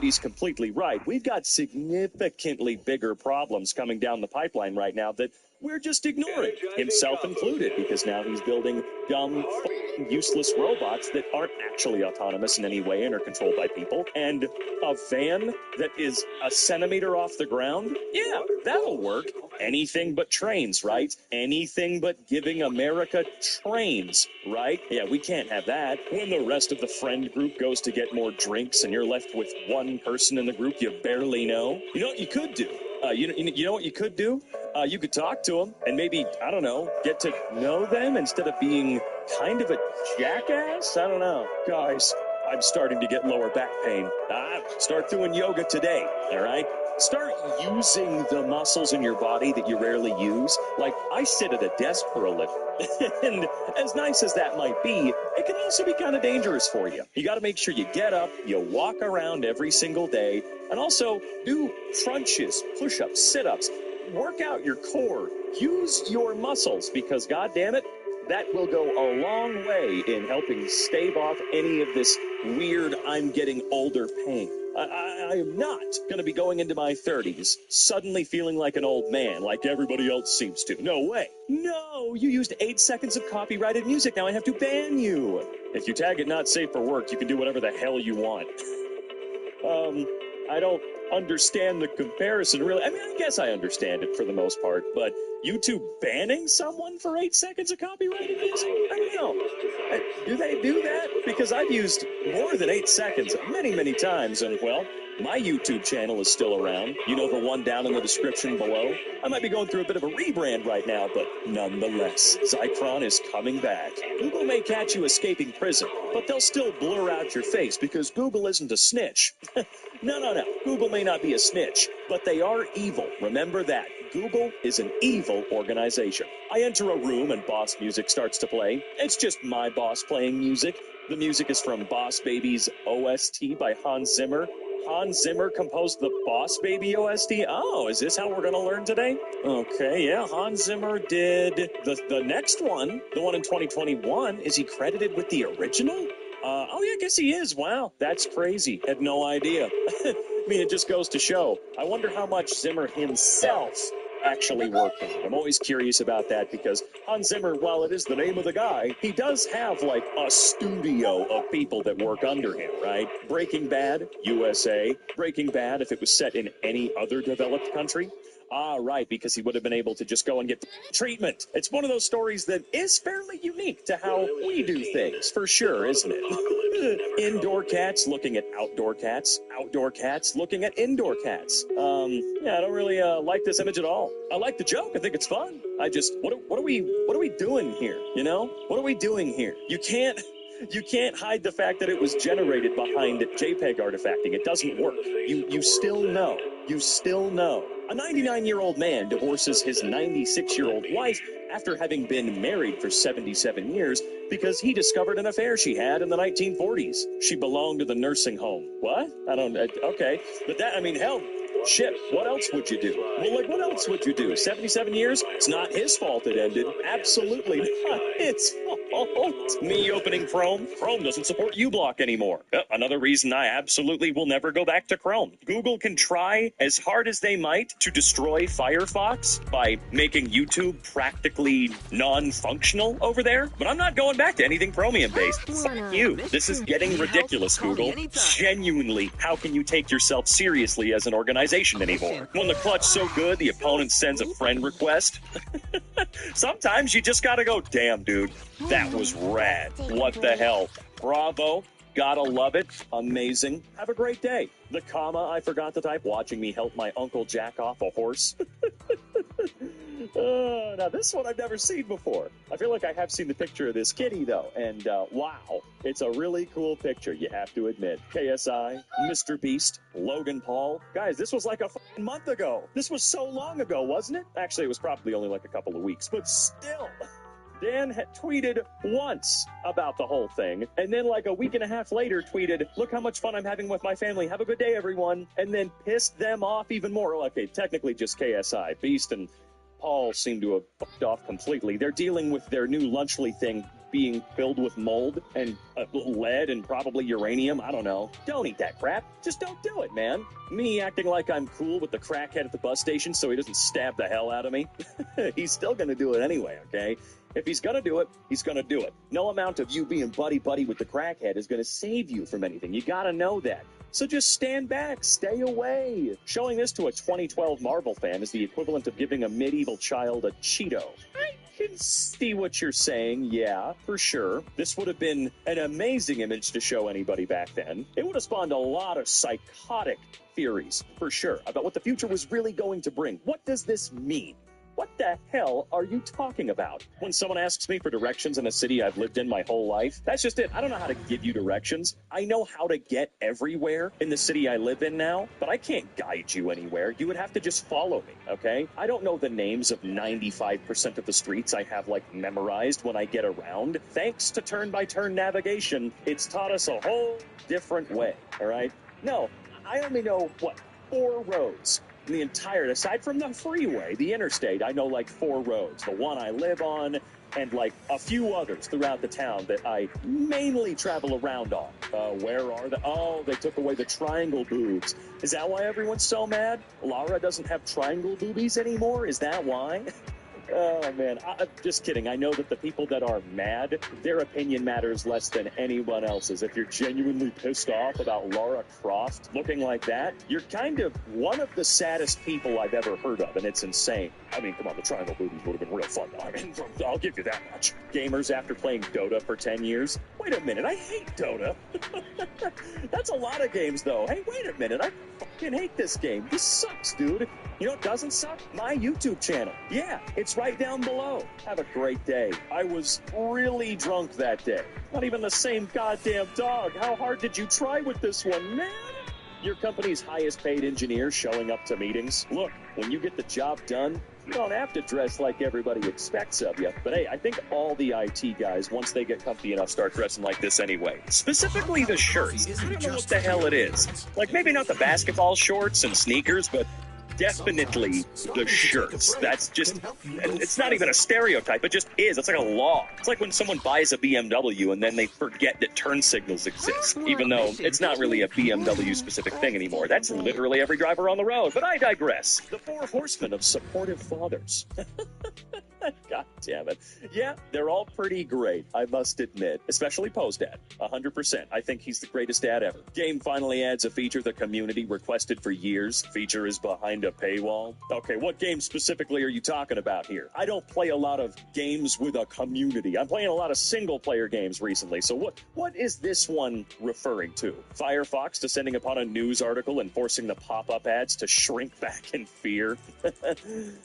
Baby's completely right. We've got significantly bigger problems coming down the pipeline right now that we're just ignoring, himself included, because now he's building dumb, useless robots that aren't actually autonomous in any way and are controlled by people. And a van that is a centimeter off the ground? Yeah, that'll work. Anything but trains, right? Anything but giving America trains, right? Yeah, we can't have that. When the rest of the friend group goes to get more drinks and you're left with one person in the group you barely know, you know what you could do? You know what you could do? You could talk to them and maybe, I don't know, get to know them instead of being kind of a jackass? I don't know. Guys, I'm starting to get lower back pain. Start doing yoga today, all right? Start using the muscles in your body that you rarely use. Like, I sit at a desk for a living. And as nice as that might be, it can also be kind of dangerous for you. You got to make sure you get up, you walk around every single day, and also do crunches, push-ups, sit-ups. Work out your core. Use your muscles because, God damn it, that will go a long way in helping stave off any of this weird I'm getting older pain. I am not going to be going into my 30s suddenly feeling like an old man like everybody else seems to. No way. No, you used 8 seconds of copyrighted music. Now I have to ban you. If you tag it not safe for work, you can do whatever the hell you want. I don't understand the comparison, really. I mean, I guess I understand it for the most part, but YouTube banning someone for 8 seconds of copyrighted music? I don't know. Do they do that? Because I've used more than 8 seconds many, many times, and, well, my YouTube channel is still around. You know, the one down in the description below. I might be going through a bit of a rebrand right now, but nonetheless, Zycron is coming back. Google may catch you escaping prison, but they'll still blur out your face because Google isn't a snitch. No. Google may not be a snitch, but they are evil. Remember that. Google is an evil organization. I enter a room and Boss music starts to play. It's just my boss playing music. The music is from Boss Baby's OST by Hans Zimmer. Hans Zimmer composed the Boss Baby OST? Oh, is this how we're going to learn today? Okay, yeah, Hans Zimmer did the next one, the one in 2021. Is he credited with the original? Oh, yeah, I guess he is. Wow, that's crazy. Had no idea. I mean, it just goes to show. I wonder how much Zimmer himself actually working. I'm always curious about that because Hans Zimmer, while it is the name of the guy, he does have like a studio of people that work under him, right? Breaking Bad, USA. Breaking Bad, if it was set in any other developed country. Right, because he would have been able to just go and get treatment. It's one of those stories that is fairly unique to how we do things, for sure, isn't it? Indoor cats looking at outdoor cats looking at indoor cats. Yeah, I don't really like this image at all. I like the joke. I think it's fun. I just, what are we doing here? You know, what are we doing here? You can't hide the fact that it was generated behind JPEG artifacting. It doesn't work. You still know. You still know. A 99-year-old man divorces his 96-year-old wife after having been married for 77 years because he discovered an affair she had in the 1940s. She belonged to the nursing home. What? Okay. But that, I mean, hell, shit, what else would you do? Well, like, what else would you do? 77 years? It's not his fault it ended. Absolutely not his fault. Me opening Chrome. Chrome doesn't support uBlock anymore. Another reason I absolutely will never go back to Chrome. Google can try as hard as they might to destroy Firefox by making YouTube practically non-functional over there, but I'm not going back to anything Chromium-based. Fuck you. This is getting ridiculous, Google. Genuinely, how can you take yourself seriously as an organization anymore? When the clutch's so good, the opponent sends a friend request. Sometimes you just gotta go, damn, dude, that was rad. What the hell? Bravo. Gotta love it. Amazing. Have a great day. The comma I forgot to type, watching me help my uncle jack off a horse. Now, this one I've never seen before. I feel like I have seen the picture of this kitty, though, and wow, it's a really cool picture, you have to admit. KSI, Mr. Beast, Logan Paul. Guys, this was like a month ago. This was so long ago, wasn't it? Actually, it was probably only like a couple of weeks, but still. Dan had tweeted once about the whole thing, and then like a week and a half later tweeted, look how much fun I'm having with my family. Have a good day, everyone. And then pissed them off even more. Okay, technically just KSI. Beast and Paul seem to have fucked off completely. They're dealing with their new Lunchly thing being filled with mold and lead and probably uranium. I don't know. Don't eat that crap. Just don't do it, man. Me acting like I'm cool with the crackhead at the bus station so he doesn't stab the hell out of me. He's still going to do it anyway, okay? If he's going to do it, he's going to do it. No amount of you being buddy-buddy with the crackhead is going to save you from anything. You got to know that. So just stand back, stay away. Showing this to a 2012 Marvel fan is the equivalent of giving a medieval child a Cheeto. I can see what you're saying, yeah, for sure. This would have been an amazing image to show anybody back then. It would have spawned a lot of psychotic theories, for sure, about what the future was really going to bring. What does this mean? What the hell are you talking about? When someone asks me for directions in a city I've lived in my whole life, that's just it. I don't know how to give you directions. I know how to get everywhere in the city I live in now, but I can't guide you anywhere. You would have to just follow me, okay? I don't know the names of 95% of the streets I have, like, memorized when I get around. Thanks to turn-by-turn navigation, it's taught us a whole different way, all right? No, I only know, 4 roads. The entire, aside from the freeway, the interstate, I know like 4 roads. The one I live on, and like a few others throughout the town that I mainly travel around on. Where are the? Oh, they took away the triangle boobs. Is that why everyone's so mad? Lara doesn't have triangle boobies anymore? Is that why? Oh, man, I'm just kidding. I know that the people that are mad, their opinion matters less than anyone else's. If you're genuinely pissed off about Lara Croft looking like that, you're kind of one of the saddest people I've ever heard of, and it's insane. I mean, come on, the triangle boobies would have been real fun. I mean, I'll give you that much. Gamers after playing Dota for 10 years. Wait a minute, I hate Dota. That's a lot of games, though. Hey, wait a minute, I fucking hate this game. This sucks, dude. You know what doesn't suck? My YouTube channel. Yeah, it's right down below. Have a great day. I was really drunk that day. Not even the same goddamn dog. How hard did you try with this one, man? Your company's highest paid engineer showing up to meetings. Look, when you get the job done, you don't have to dress like everybody expects of you. But hey, I think all the IT guys, once they get comfy enough, start dressing like this anyway. Specifically the shirts. I don't know what the hell it is. Like, maybe not the basketball shorts and sneakers, but definitely the shirts. That's just, it's not even a stereotype, it just is. It's like a law. It's like when someone buys a BMW and then they forget that turn signals exist, even though it's not really a BMW specific thing anymore. That's literally every driver on the road. But I digress. The 4 horsemen of supportive fathers. God damn it. Yeah, they're all pretty great, I must admit. Especially Poe's dad. 100%. I think he's the greatest dad ever. Game finally adds a feature the community requested for years. Feature is behind a paywall. Okay, what game specifically are you talking about here? I don't play a lot of games with a community. I'm playing a lot of single-player games recently. So what is this one referring to? Firefox descending upon a news article and forcing the pop-up ads to shrink back in fear?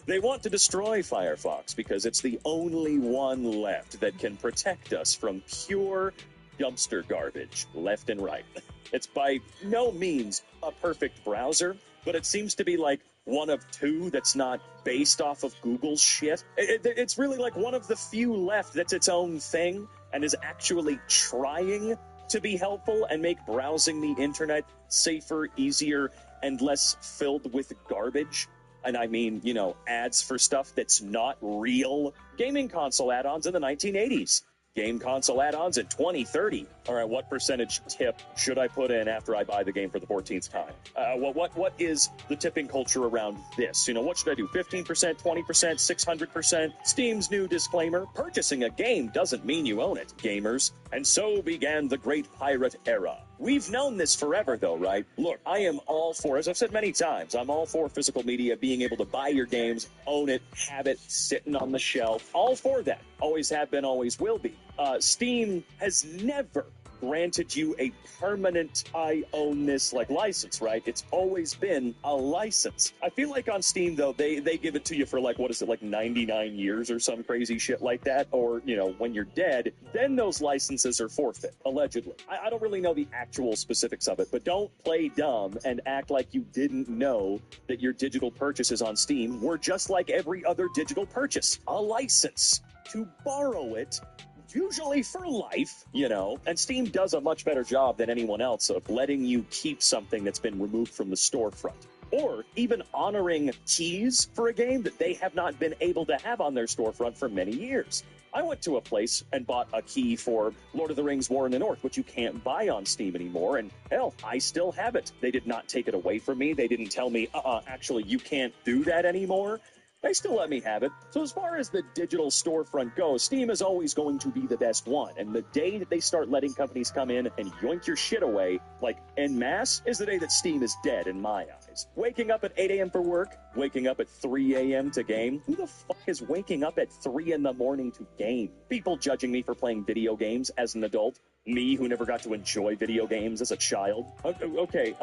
They want to destroy Firefox because it's the only one left that can protect us from pure dumpster garbage left and right. It's by no means a perfect browser, but it seems to be like one of 2 that's not based off of Google's shit. It's really like one of the few left that's its own thing and is actually trying to be helpful and make browsing the internet safer, easier, and less filled with garbage. And I mean, you know, ads for stuff that's not real. Gaming console add-ons in the 1980s. Game console add-ons in 2030. All right, what percentage tip should I put in after I buy the game for the 14th time? What is the tipping culture around this? You know, what should I do? 15%, 20%, 600%? Steam's new disclaimer: purchasing a game doesn't mean you own it, gamers. And so began the great pirate era. We've known this forever, though, right? Look, I am all for, as I've said many times, I'm all for physical media, being able to buy your games, own it, have it sitting on the shelf. All for that. Always have been, always will be. Steam has never granted you a permanent I own this like license, right? It's always been a license. I feel like on Steam, though, they give it to you for like, what is it, like 99 years or some crazy shit like that? Or, you know, when you're dead, then those licenses are forfeit, allegedly. I don't really know the actual specifics of it, but don't play dumb and act like you didn't know that your digital purchases on Steam were just like every other digital purchase, a license to borrow it, usually for life, you know, and Steam does a much better job than anyone else of letting you keep something that's been removed from the storefront, or even honoring keys for a game that they have not been able to have on their storefront for many years. I went to a place and bought a key for Lord of the Rings War in the North, which you can't buy on Steam anymore, and hell, I still have it. They did not take it away from me. They didn't tell me, actually, you can't do that anymore. They still let me have it. So as far as the digital storefront goes, Steam is always going to be the best one. And the day that they start letting companies come in and yoink your shit away, like en masse, is the day that Steam is dead in my eyes. Waking up at 8 a.m. for work, waking up at 3 a.m. to game. Who the fuck is waking up at 3 in the morning to game? People judging me for playing video games as an adult. Me, who never got to enjoy video games as a child. Okay,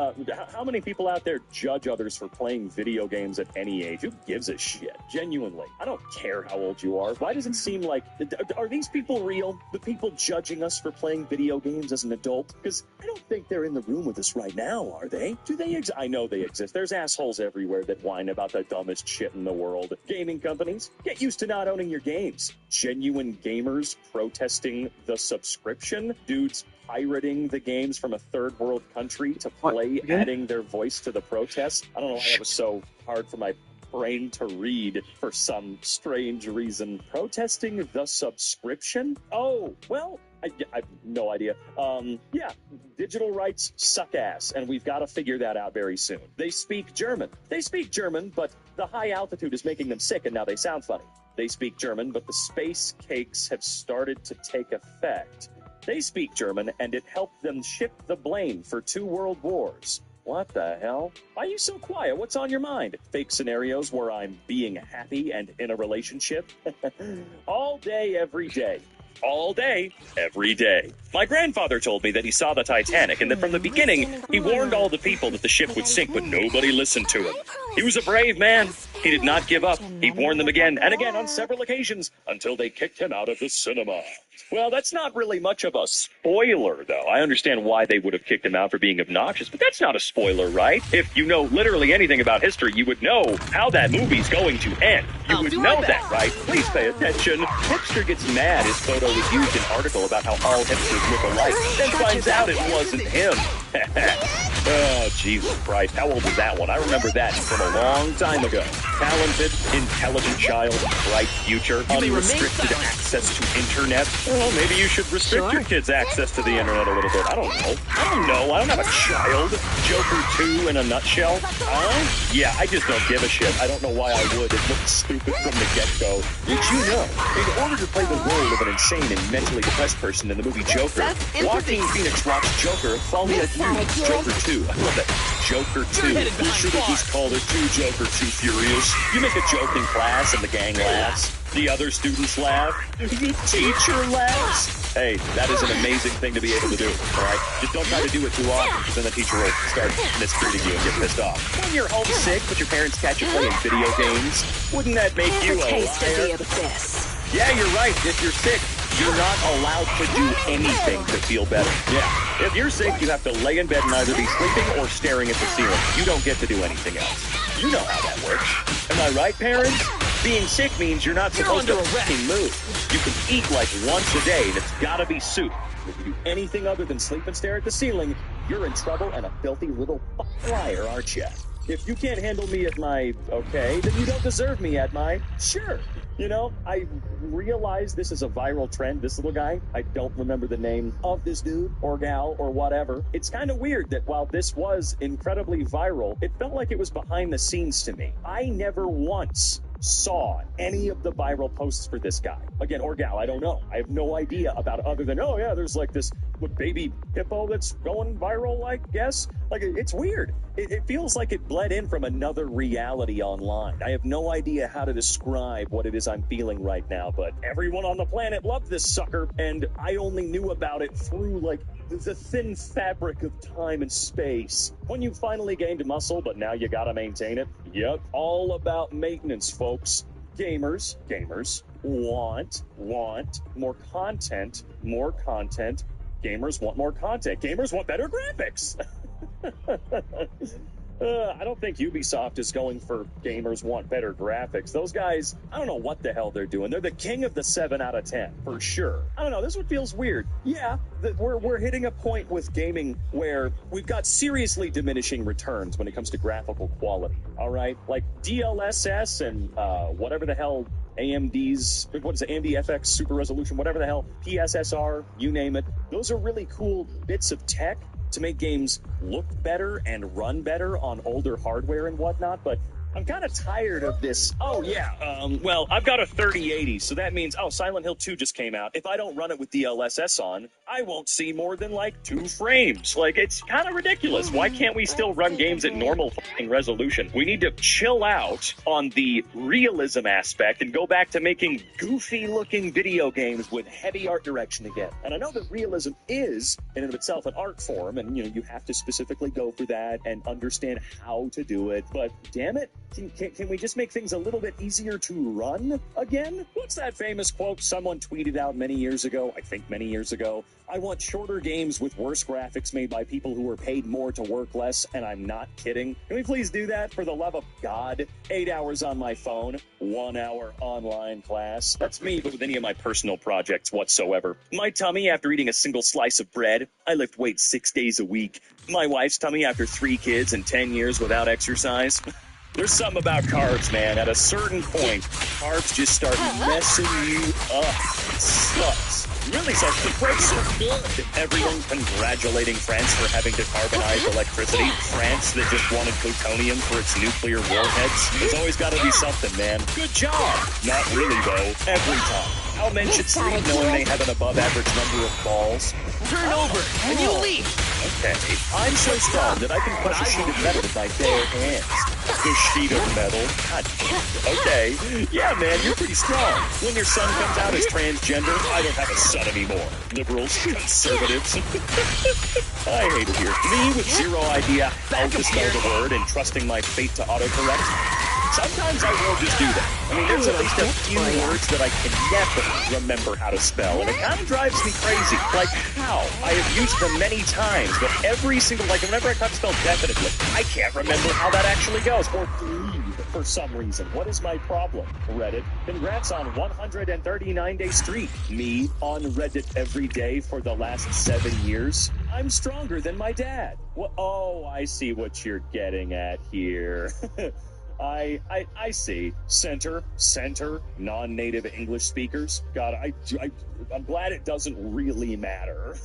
how many people out there judge others for playing video games at any age? Who gives a shit? Genuinely. I don't care how old you are. Why does it seem like... Are these people real? The people judging us for playing video games as an adult? Because I don't think they're in the room with us right now, are they? Do they exist? I know they exist. There's assholes everywhere that whine about the dumbest shit in the world. Gaming companies, get used to not owning your games. Genuine gamers protesting the subscription. Dudes pirating the games from a third world country to play, adding their voice to the protest. I don't know why that was so hard for my brain to read for some strange reason. Protesting the subscription? Oh, well, I have no idea. Yeah, digital rights suck ass, and we've got to figure that out very soon. They speak German. They speak German, but the high altitude is making them sick, and now they sound funny. They speak German, but the space cakes have started to take effect. They speak German, and it helped them shift the blame for 2 world wars. What the hell? Why are you so quiet? What's on your mind? Fake scenarios where I'm being happy and in a relationship? All day, every day. All day, every day. My grandfather told me that he saw the Titanic and that from the beginning, he warned all the people that the ship would sink, but nobody listened to him. He was a brave man. He did not give up. He warned them again and again on several occasions until they kicked him out of the cinema. Well, that's not really much of a spoiler, though. I understand why they would have kicked him out for being obnoxious, but that's not a spoiler, right? If you know literally anything about history, you would know how that movie's going to end. You would know that, right? Please pay attention. Hipster gets mad his photo was used in an article about how all hipsters look alike, then finds out it wasn't him. Oh, Jesus Christ. How old was that one? I remember that from a long time ago. Talented, intelligent child, bright future, unrestricted access to internet. Well, maybe you should restrict your kids' access to the internet a little bit. I don't know. I don't have a child. Joker 2 in a nutshell. Yeah, I just don't give a shit. I don't know why I would. It looked stupid from the get-go. Did you know, in order to play the role of an insane and mentally depressed person in the movie Joker, Joaquin Phoenix watched Joker fall in Joker 2. I love that. Joker 2. We should have just called it 2 Joker 2 Furious. You make a joke in class and the gang laughs. The other students laugh. The teacher laughs. Hey, that is an amazing thing to be able to do, all right? Just don't try to do it too often, because then the teacher will start mistreating you and get pissed off. When you're homesick, but your parents catch you playing video games, wouldn't that make you a liar? Yeah, you're right. If you're sick, you're not allowed to do anything to feel better. Yeah. If you're sick, you have to lay in bed and either be sleeping or staring at the ceiling. You don't get to do anything else. You know how that works. Am I right, parents? Being sick means you're not supposed to fucking move. You can eat like once a day, and it's gotta be soup. If you do anything other than sleep and stare at the ceiling, you're in trouble and a filthy little liar, aren't you? If you can't handle me at my okay, then you don't deserve me at my sure. You know, I realize this is a viral trend, this little guy. I don't remember the name of this dude or gal or whatever. It's kind of weird that while this was incredibly viral, it felt like it was behind the scenes to me. I never once saw any of the viral posts for this guy. Again, or gal, I don't know. I have no idea about it other than, oh yeah, there's like this baby hippo that's going viral, I guess. Like, it's weird. It feels like it bled in from another reality online. I have no idea how to describe what it is I'm feeling right now, but everyone on the planet loved this sucker, and I only knew about it through, like, the thin fabric of time and space. When you finally gained muscle, but now you gotta maintain it. Yep, all about maintenance, folks. Gamers want more content. Gamers want more content. Gamers want better graphics. I don't think Ubisoft is going for gamers want better graphics. Those guys, I don't know what the hell they're doing. They're the king of the 7 out of 10, for sure. I don't know, this one feels weird. Yeah, we're hitting a point with gaming where we've got seriously diminishing returns when it comes to graphical quality, all right? Like DLSS and whatever the hell AMD's, what is it, AMD FX Super Resolution, whatever the hell, PSSR, you name it. Those are really cool bits of tech to make games look better and run better on older hardware and whatnot, but I'm kind of tired of this. Oh, yeah. Well, I've got a 3080, so that means, Silent Hill 2 just came out. If I don't run it with DLSS on, I won't see more than, 2 frames. It's kind of ridiculous. Why can't we still run games at normal fucking resolution? We need to chill out on the realism aspect and go back to making goofy-looking video games with heavy art direction again. And I know that realism is, in and of itself, an art form, and, you have to specifically go for that and understand how to do it, but damn it, can we just make things a little bit easier to run again? What's that famous quote someone tweeted out many years ago? I think many years ago. I want shorter games with worse graphics made by people who are paid more to work less, and I'm not kidding. Can we please do that for the love of God? 8 hours on my phone, 1 hour online class. That's me, but with any of my personal projects whatsoever. My tummy after eating a single slice of bread. I lift weights 6 days a week. My wife's tummy after 3 kids and 10 years without exercise. There's something about carbs, man. At a certain point, carbs just start messing you up. It sucks. It really sucks. The bread's so good. Everyone congratulating France for having decarbonized electricity. France that just wanted plutonium for its nuclear warheads. There's always got to be something, man. Good job. Not really, though. Every time. How men should sleep knowing they have an above-average number of balls. Turn over, and you leave. Okay, I'm so strong that I can push a sheet of metal with my bare hands. A sheet of metal? God. Okay, yeah, man, you're pretty strong. When your son comes out as transgender, I don't have a son anymore. Liberals, conservatives. I hate it here. Me with zero idea how to spell the word and trusting my fate to autocorrect. Sometimes I will just do that. I mean, there's at least a few words that I can never remember how to spell, and it kind of drives me crazy. Like, how? I have used them many times, but every single, whenever I try to spell definitely, I can't remember how that actually goes. Or breathe, for some reason. What is my problem, Reddit? Congrats on 139-day streak. Me on Reddit every day for the last 7 years. I'm stronger than my dad. Well, oh, I see what you're getting at here. I see. Center, non-native English speakers. God, I'm glad it doesn't really matter.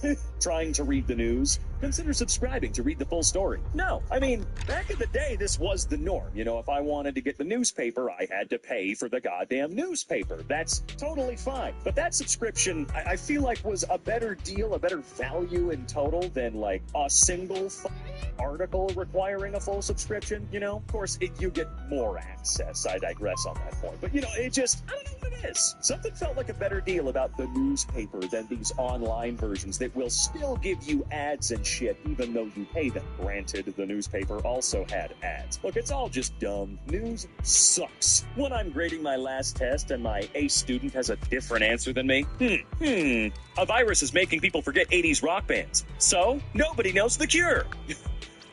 Trying to read the news. Consider subscribing to read the full story. No, I mean, back in the day, this was the norm. If I wanted to get the newspaper, I had to pay for the goddamn newspaper. That's totally fine. But that subscription, I feel like was a better deal, a better value in total than a single article requiring a full subscription. Of course, you get more access. I digress on that point. But, it just, I don't know what it is. Something felt like a better deal about the newspaper than these online versions that will still give you ads and shit even though you pay them. Granted, the newspaper also had ads. Look, it's all just dumb. News sucks. When I'm grading my last test and my A student has a different answer than me, a virus is making people forget 80s rock bands. So, nobody knows The Cure.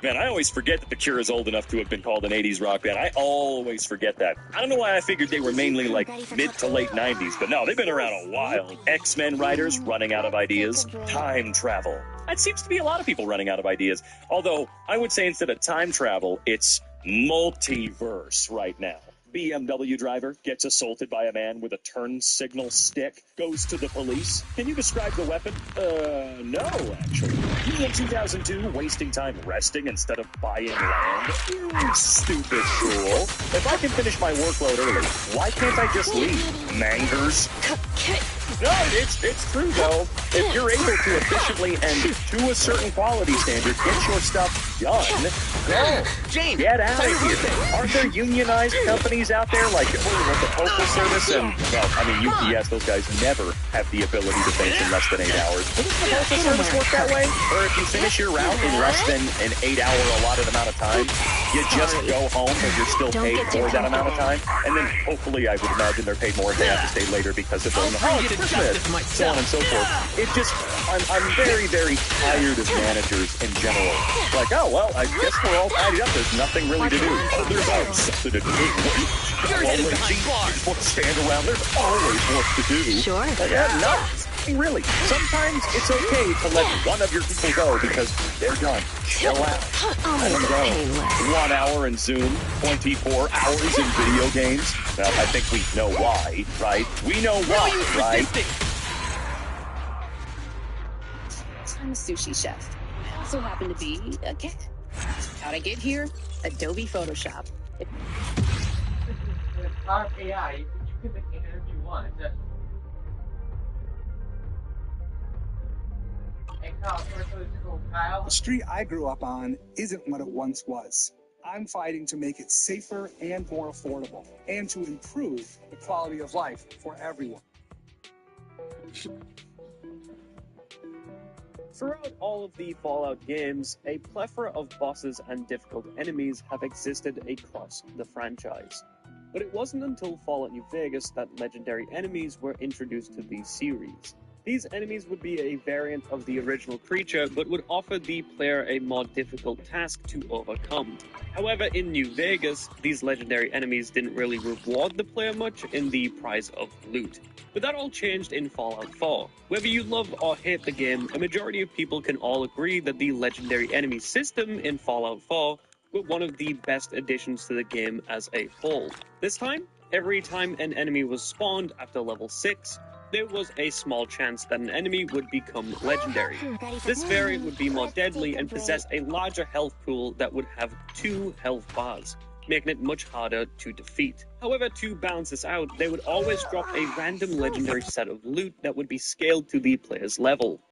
Man, I always forget that The Cure is old enough to have been called an 80s rock band. I always forget that. I don't know why I figured they were mainly mid to late 90s, but no, they've been around a while. X-Men writers running out of ideas. Time travel. That seems to be a lot of people running out of ideas. Although, I would say instead of time travel, it's multiverse right now. BMW driver gets assaulted by a man with a turn signal stick, goes to the police. Can you describe the weapon? No, actually. You in 2002 wasting time resting instead of buying land? Stupid fool. If I can finish my workload early, why can't I just leave? Mangers. No, it's true, though. If you're able to efficiently and to a certain quality standard get your stuff done, go. James, get out of here. Aren't there unionized companies out there like the Postal Service and, UPS, those guys never have the ability to finish in less than 8 hours. Doesn't the Postal Service work that way? Or if you finish your route in less than an 8-hour allotted amount of time, you just go home but you're still paid for that amount of time? And then hopefully I would imagine they're paid more if they have to stay later because of going home. So on and so forth. It just, I'm very, very tired of managers in general. Like, oh, well, I guess we're all tied up. There's nothing really to do. Oh, there's always something to do. You're headed behind bars. You just want to stand around. There's always work to do. Sure. No. Really, sometimes it's okay to let one of your people go because they're done. Chill out. Let them go. 1 hour Skylar and Zoom 24 hours in video games? Well, I think we know why, right? We know why, right? I'm a sushi chef. I also happen to be a cat. How'd I get here? Adobe Photoshop. It's not AI. You can make it if you want. Hey, Kyle, first of all, Kyle. The street I grew up on isn't what it once was. I'm fighting to make it safer and more affordable, and to improve the quality of life for everyone. Throughout all of the Fallout games, a plethora of bosses and difficult enemies have existed across the franchise. But it wasn't until Fallout New Vegas that legendary enemies were introduced to the series. These enemies would be a variant of the original creature, but would offer the player a more difficult task to overcome. However, in New Vegas, these legendary enemies didn't really reward the player much in the prize of loot. But that all changed in Fallout 4. Whether you love or hate the game, a majority of people can all agree that the legendary enemy system in Fallout 4 were one of the best additions to the game as a whole. This time, every time an enemy was spawned after level 6, there was a small chance that an enemy would become legendary. This variant would be more deadly and possess a larger health pool that would have 2 health bars, making it much harder to defeat. However, to balance this out, they would always drop a random legendary set of loot that would be scaled to the player's level.